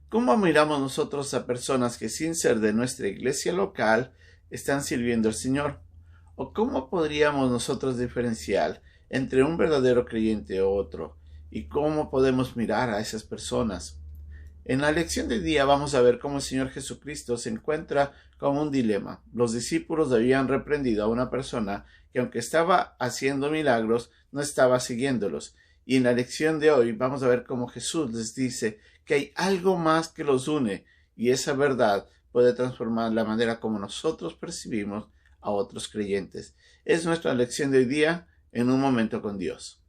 ¿Cómo miramos nosotros a personas que sin ser de nuestra iglesia local están sirviendo al Señor? ¿O cómo podríamos nosotros diferenciar entre un verdadero creyente u otro? ¿Y cómo podemos mirar a esas personas? En la lección de día vamos a ver cómo el Señor Jesucristo se encuentra con un dilema. Los discípulos habían reprendido a una persona que, aunque estaba haciendo milagros, no estaba siguiéndolos. Y en la lección de hoy vamos a ver cómo Jesús les dice que hay algo más que los une, y esa verdad puede transformar la manera como nosotros percibimos a otros creyentes. Es nuestra lección de hoy día en un momento con Dios.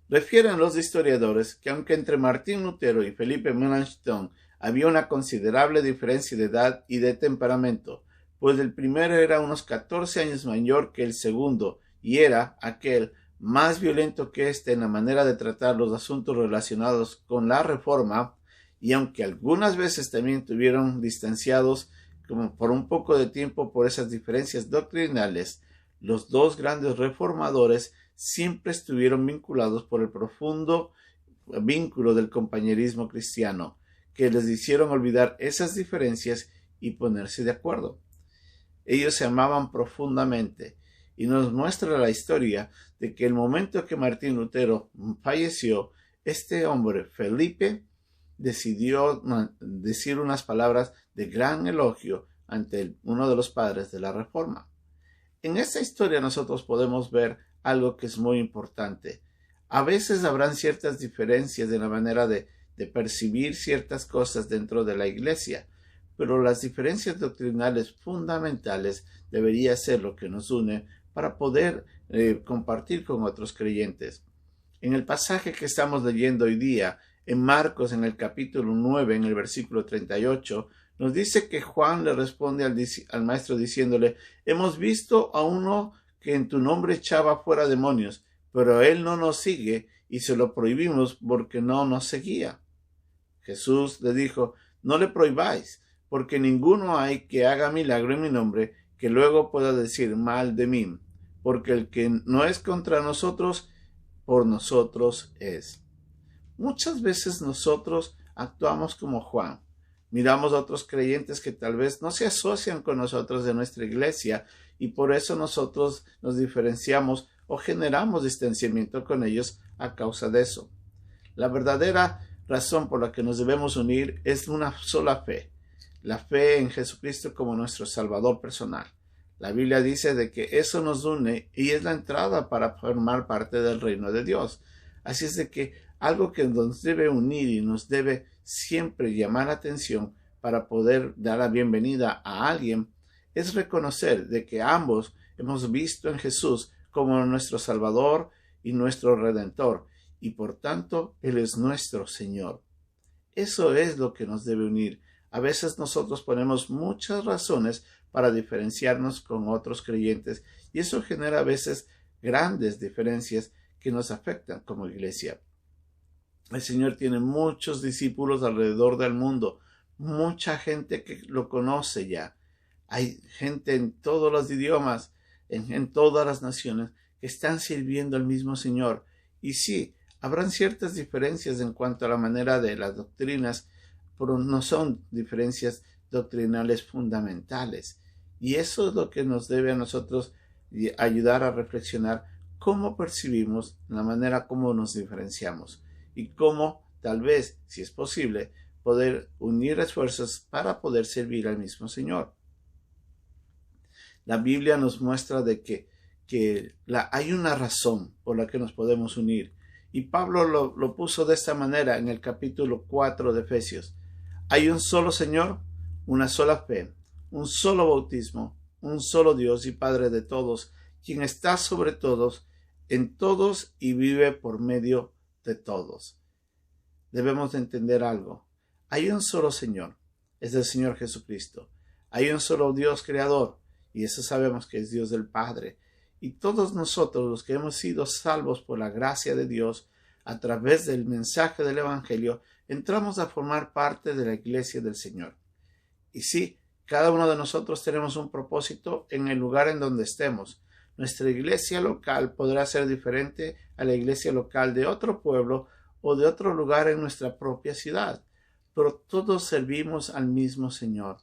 Refieren los historiadores que aunque entre Martín Lutero y Felipe Melanchthon había una considerable diferencia de edad y de temperamento, pues el primero era unos 14 años mayor que el segundo y era aquel más violento que éste en la manera de tratar los asuntos relacionados con la Reforma, y aunque algunas veces también estuvieron distanciados como por un poco de tiempo por esas diferencias doctrinales, los dos grandes reformadores siempre estuvieron vinculados por el profundo vínculo del compañerismo cristiano, que les hicieron olvidar esas diferencias y ponerse de acuerdo. Ellos se amaban profundamente, y nos muestra la historia de que el momento que Martín Lutero falleció, este hombre, Felipe, decidió decir unas palabras de gran elogio ante uno de los padres de la Reforma. En esta historia nosotros podemos ver algo que es muy importante. A veces habrán ciertas diferencias en la manera de percibir ciertas cosas dentro de la iglesia, pero las diferencias doctrinales fundamentales debería ser lo que nos une para poder compartir con otros creyentes. En el pasaje que estamos leyendo hoy día, en Marcos, en el capítulo 9, en el versículo 38, nos dice que Juan le responde al maestro diciéndole: hemos visto a uno que en tu nombre echaba fuera demonios, pero él no nos sigue y se lo prohibimos porque no nos seguía. Jesús le dijo: no le prohibáis, porque ninguno hay que haga milagro en mi nombre que luego pueda decir mal de mí, porque el que no es contra nosotros, por nosotros es. Muchas veces nosotros actuamos como Juan. Miramos a otros creyentes que tal vez no se asocian con nosotros de nuestra iglesia y por eso nosotros nos diferenciamos o generamos distanciamiento con ellos a causa de eso. La verdadera razón por la que nos debemos unir es una sola fe, la fe en Jesucristo como nuestro Salvador personal. La Biblia dice de que eso nos une y es la entrada para formar parte del reino de Dios. Así es de que algo que nos debe unir y nos debe siempre llamar la atención para poder dar la bienvenida a alguien es reconocer de que ambos hemos visto en Jesús como nuestro Salvador y nuestro Redentor, y por tanto Él es nuestro Señor. Eso es lo que nos debe unir. A veces nosotros ponemos muchas razones para diferenciarnos con otros creyentes y eso genera a veces grandes diferencias que nos afectan como iglesia. El Señor tiene muchos discípulos alrededor del mundo, mucha gente que lo conoce ya. Hay gente en todos los idiomas, en todas las naciones, que están sirviendo al mismo Señor. Y sí, habrán ciertas diferencias en cuanto a la manera de las doctrinas, pero no son diferencias doctrinales fundamentales. Y eso es lo que nos debe a nosotros ayudar a reflexionar cómo percibimos la manera como nos diferenciamos y cómo, tal vez, si es posible, poder unir esfuerzos para poder servir al mismo Señor. La Biblia nos muestra de que hay una razón por la que nos podemos unir. Y Pablo lo puso de esta manera en el capítulo 4 de Efesios. Hay un solo Señor, una sola fe, un solo bautismo, un solo Dios y Padre de todos, quien está sobre todos, en todos y vive por medio de todos. Debemos de entender algo. Hay un solo Señor, es el Señor Jesucristo. Hay un solo Dios creador, y eso sabemos que es Dios del Padre. Y todos nosotros, los que hemos sido salvos por la gracia de Dios, a través del mensaje del Evangelio, entramos a formar parte de la iglesia del Señor. Y sí, Cada uno de nosotros tenemos un propósito en el lugar en donde estemos. Nuestra iglesia local podrá ser diferente a la iglesia local de otro pueblo o de otro lugar en nuestra propia ciudad, pero todos servimos al mismo Señor.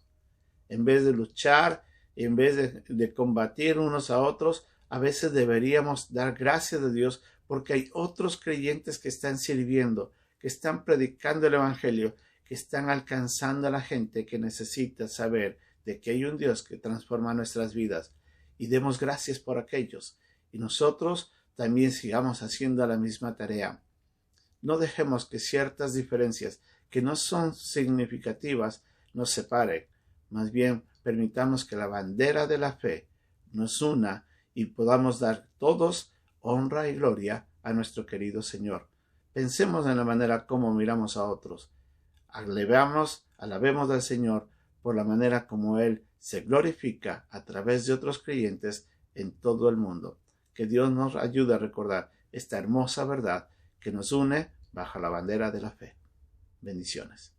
En vez de luchar, en vez de combatir unos a otros, a veces deberíamos dar gracias a Dios porque hay otros creyentes que están sirviendo, que están predicando el Evangelio, que están alcanzando a la gente que necesita saber de que hay un Dios que transforma nuestras vidas. Y demos gracias por aquellos. Y nosotros también sigamos haciendo la misma tarea. No dejemos que ciertas diferencias que no son significativas nos separen. Más bien, permitamos que la bandera de la fe nos una y podamos dar todos honra y gloria a nuestro querido Señor. Pensemos en la manera como miramos a otros. Alabemos al Señor por la manera como Él se glorifica a través de otros creyentes en todo el mundo. Que Dios nos ayude a recordar esta hermosa verdad que nos une bajo la bandera de la fe. Bendiciones.